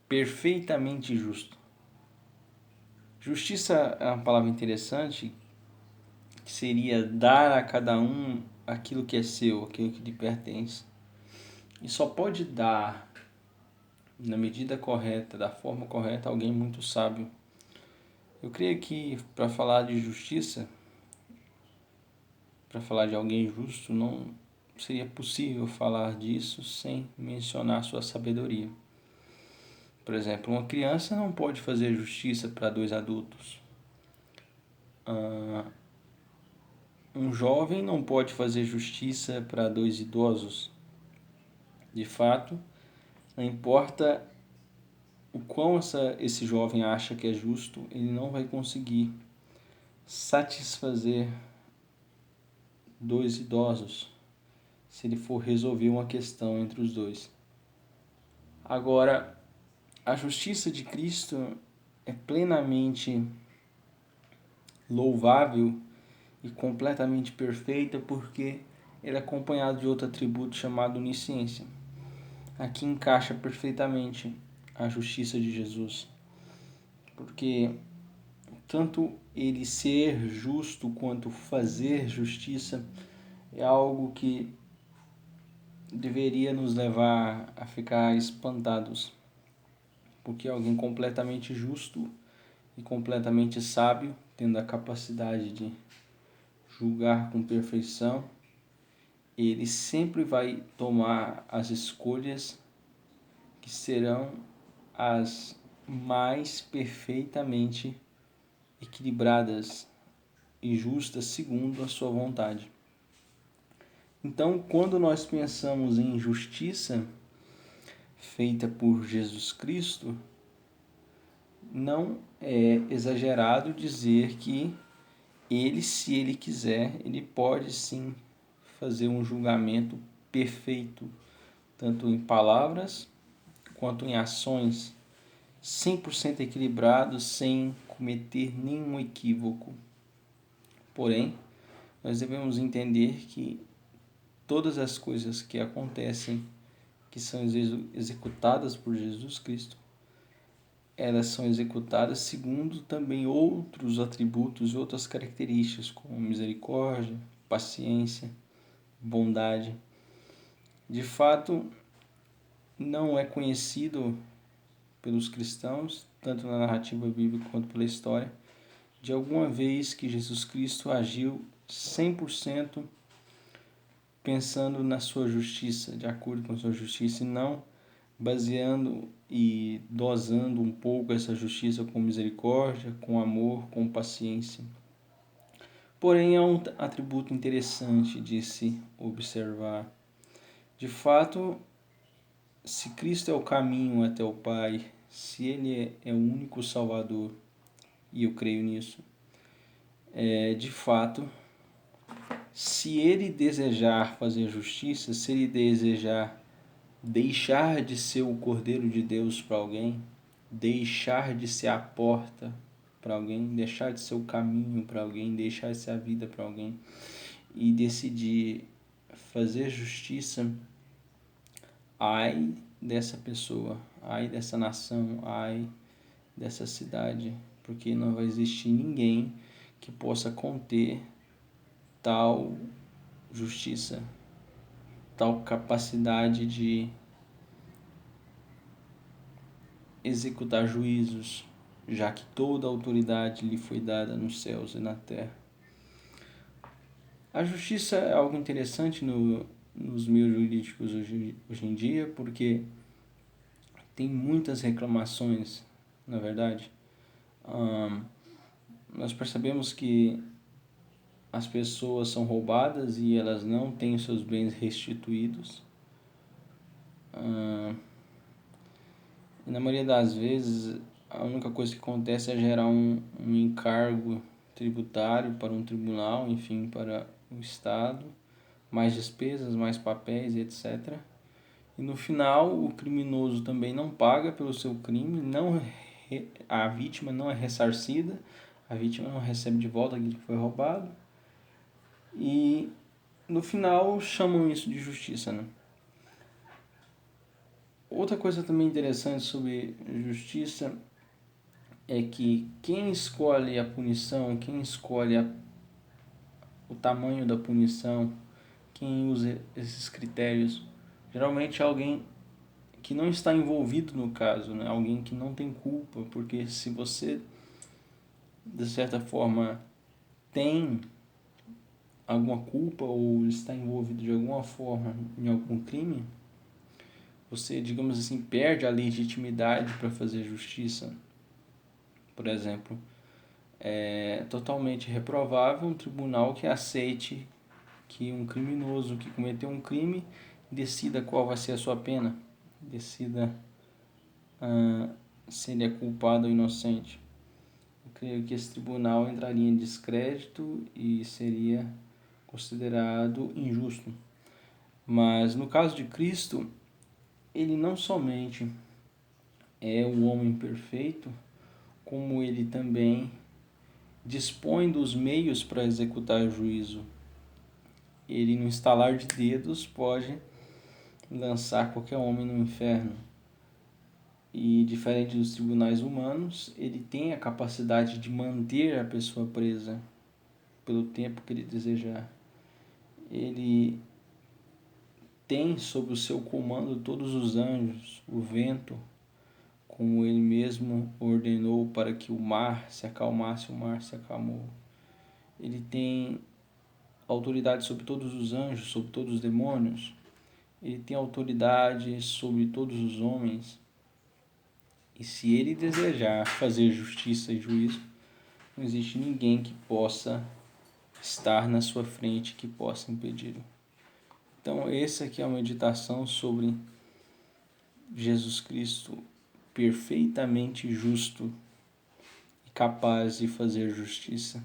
perfeitamente justo. Justiça é uma palavra interessante, que seria dar a cada um aquilo que é seu, aquilo que lhe pertence. E só pode dar, na medida correta, da forma correta, alguém muito sábio. Eu creio que para falar de justiça, para falar de alguém justo, não seria possível falar disso sem mencionar sua sabedoria. Por exemplo, uma criança não pode fazer justiça para dois adultos. Um jovem não pode fazer justiça para dois idosos. De fato, não importa o quão esse jovem acha que é justo, ele não vai conseguir satisfazer dois idosos se ele for resolver uma questão entre os dois. Agora, a justiça de Cristo é plenamente louvável e completamente perfeita porque ele é acompanhado de outro atributo chamado onisciência. Aqui encaixa perfeitamente a justiça de Jesus, porque tanto ele ser justo quanto fazer justiça é algo que deveria nos levar a ficar espantados, porque alguém completamente justo e completamente sábio, tendo a capacidade de julgar com perfeição, ele sempre vai tomar as escolhas que serão as mais perfeitamente equilibradas e justas segundo a sua vontade. Então, quando nós pensamos em justiça feita por Jesus Cristo, não é exagerado dizer que ele, se ele quiser, ele pode sim fazer um julgamento perfeito, tanto em palavras quanto em ações, 100% equilibrado, sem cometer nenhum equívoco. Porém, nós devemos entender que todas as coisas que acontecem, que são executadas por Jesus Cristo, elas são executadas segundo também outros atributos e outras características, como misericórdia, paciência, bondade. De fato, não é conhecido pelos cristãos, tanto na narrativa bíblica quanto pela história, de alguma vez que Jesus Cristo agiu 100% pensando na sua justiça, de acordo com a sua justiça, e não baseando e dosando um pouco essa justiça com misericórdia, com amor, com paciência. Porém, é um atributo interessante de se observar. De fato, se Cristo é o caminho até o Pai, se Ele é o único Salvador, e eu creio nisso, de fato, se Ele desejar fazer justiça, se Ele desejar deixar de ser o Cordeiro de Deus para alguém, deixar de ser a porta para alguém, deixar de ser o caminho para alguém, deixar de ser a vida para alguém e decidir fazer justiça, ai dessa pessoa, ai dessa nação, ai dessa cidade, porque não vai existir ninguém que possa conter tal justiça, tal capacidade de executar juízos, já que toda a autoridade lhe foi dada nos céus e na terra. A justiça é algo interessante nos meios jurídicos hoje em dia, porque tem muitas reclamações, na verdade. Nós percebemos que as pessoas são roubadas e elas não têm os seus bens restituídos. E na maioria das vezes, a única coisa que acontece é gerar um encargo tributário para um tribunal, enfim, para o Estado, mais despesas, mais papéis, etc. E no final, o criminoso também não paga pelo seu crime, a vítima não é ressarcida, a vítima não recebe de volta aquilo que foi roubado. E no final chamam isso de justiça, né? Outra coisa também interessante sobre justiça é que quem escolhe a punição, quem escolhe o tamanho da punição, quem usa esses critérios, geralmente é alguém que não está envolvido no caso, né? Alguém que não tem culpa, porque se você, de certa forma, tem alguma culpa ou está envolvido de alguma forma em algum crime, você, digamos assim, perde a legitimidade para fazer justiça. Por exemplo, é totalmente reprovável um tribunal que aceite que um criminoso que cometeu um crime decida qual vai ser a sua pena, decida se ele é culpado ou inocente. Eu creio que esse tribunal entraria em descrédito e seria considerado injusto. Mas no caso de Cristo, ele não somente é o homem perfeito, como ele também dispõe dos meios para executar o juízo. Ele, no estalar de dedos, pode lançar qualquer homem no inferno. E, diferente dos tribunais humanos, ele tem a capacidade de manter a pessoa presa pelo tempo que ele desejar. Ele tem sob o seu comando todos os anjos, o vento, como ele mesmo ordenou para que o mar se acalmasse, o mar se acalmou. Ele tem autoridade sobre todos os anjos, sobre todos os demônios. Ele tem autoridade sobre todos os homens. E se ele desejar fazer justiça e juízo, não existe ninguém que possa estar na sua frente, que possa impedi-lo. Então, essa aqui é uma meditação sobre Jesus Cristo perfeitamente justo e capaz de fazer justiça.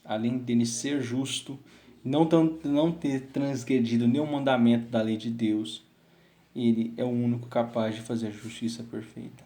Além dele ser justo, não ter transgredido nenhum mandamento da lei de Deus, ele é o único capaz de fazer justiça perfeita.